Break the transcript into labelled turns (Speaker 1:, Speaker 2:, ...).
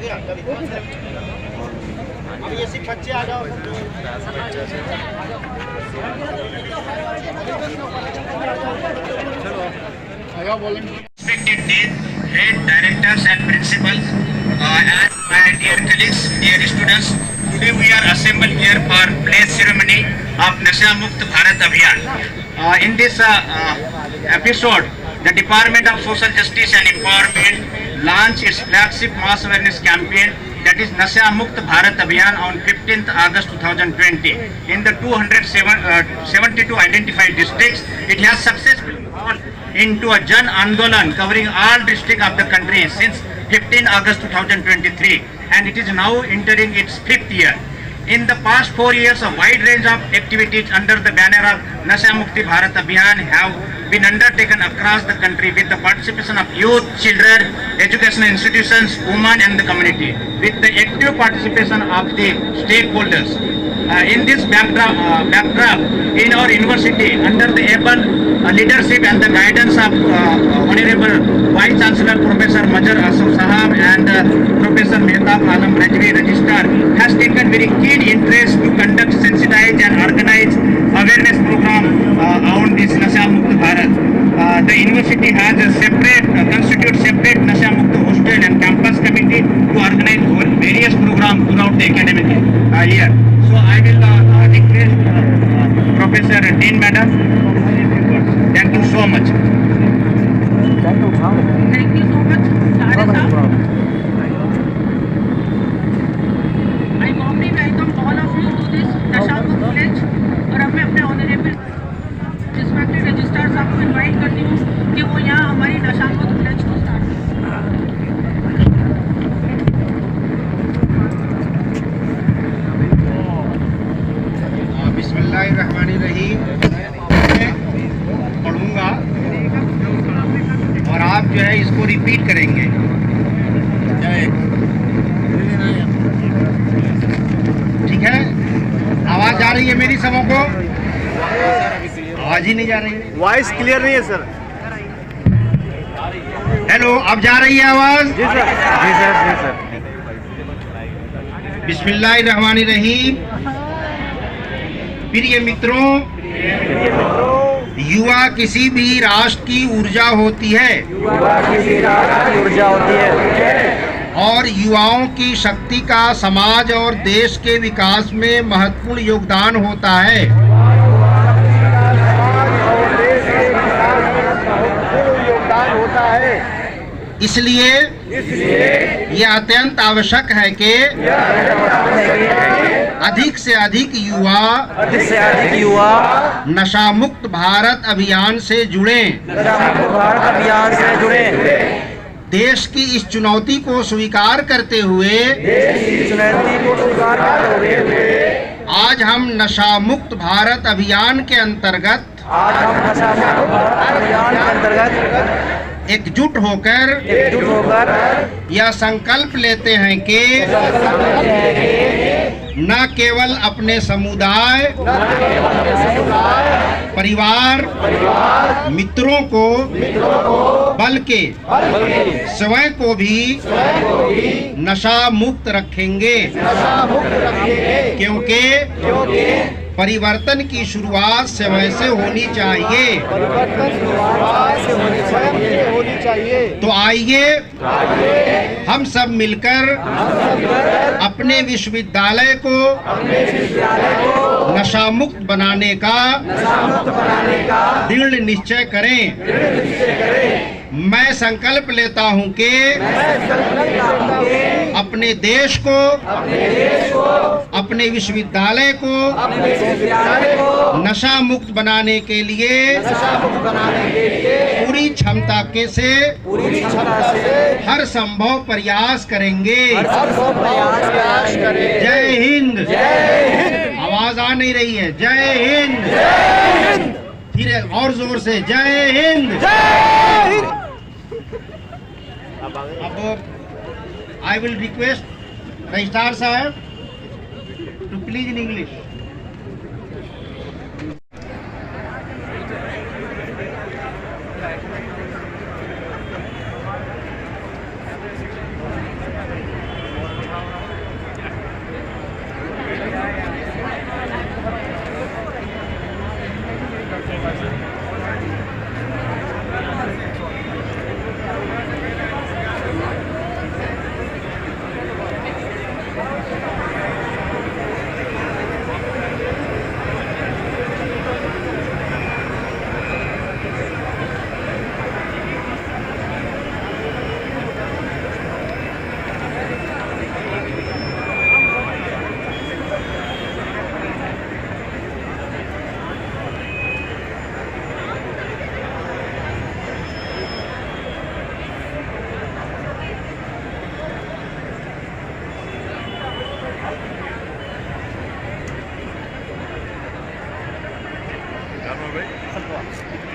Speaker 1: अब ये सिर्फ बच्चे आ जाओ।
Speaker 2: Respected dean, head directors and principals, and my dear colleagues, dear students, today we are assembled here for pledge ceremony of Nasha Mukt Bharat Abhiyan. In this episode, the Department of Social Justice and Empowerment launched its flagship mass awareness campaign, that is Nasha Mukt Bharat Abhiyan, on 15th August 2020. In the 272 identified districts, it has successfully gone into a Jan Andolan covering all districts of the country since 15 August 2023, and it is now entering its 5th year. In the past 4 years, a wide range of activities under the banner of Nasha Mukti Bharat Abhiyan have been undertaken across the country with the participation of youth, children, educational institutions, women and the community, with the active participation of the stakeholders. In this backdrop, in our university, under the able leadership and the guidance of Honorable Vice Chancellor Professor Major Asif Sahab and Professor Mehtab Alam Rajvi, Registrar, has taken very keen interest to conduct, sensitize and organize awareness program on this Nasha Mukt Bharat. The university has a constitute separate Nasha Mukt hostel and campus committee to organize various programs throughout the academic year. So I will request Professor Dean Madam. Thank you so much.
Speaker 3: Thank you so much, Sare Saab. I warmly welcome all of you to this Nasha Mukt pledge. और अब मैं अपने honourable respected registrar साहब को invite करती हूँ कि वो यहाँ हमारी नशा मुक्त प्लेज को स्टार्ट करें।
Speaker 1: बिस्मिल्लाहिर्रहमानिर्रहीम। पढ़ूंगा और आप जो है इसको रिपीट करेंगे। ठीक है, आवाज जा रही है मेरी सबों को? आवाज ही नहीं जा रही है,
Speaker 4: वॉइस क्लियर नहीं है सर।
Speaker 1: हेलो, अब जा रही है आवाज?
Speaker 4: जी सर, जी सर, जी सर।
Speaker 1: बिस्मिल्लाहिर्रहमानिर्रहीम। प्रिय मित्रों, युवा किसी भी राष्ट्र की ऊर्जा होती है।
Speaker 4: युवा किसी राष्ट्र की ऊर्जा होती है
Speaker 1: और युवाओं की शक्ति का समाज और देश के विकास में महत्वपूर्ण योगदान होता है। इसलिए यह अत्यंत आवश्यक है कि अधिक से अधिक युवा नशा मुक्त भारत अभियान से जुड़ें। देश की इस चुनौती को स्वीकार करते हुए आज हम नशा मुक्त भारत अभियान के अंतर्गत एकजुट होकर यह संकल्प लेते हैं कि न केवल अपने समुदाय, परिवार, मित्रों को बल्कि स्वयं को भी नशा मुक्त रखेंगे, क्योंकि परिवर्तन की शुरुआत स्वयं से होनी चाहिए। तो आइए हम सब मिलकर अपने विश्वविद्यालय को नशा मुक्त बनाने का दृढ़ निश्चय करें। मैं संकल्प लेता हूं कि अपने देश को, अपने विश्वविद्यालय को नशा मुक्त बनाने के लिए पूरी क्षमता से हर संभव प्रयास करेंगे। जय हिंद। आवाज आ नहीं रही है। जय हिंद। फिर और जोर से जय हिंद। अब I will request Registrar Sahab to please in English.
Speaker 5: भाई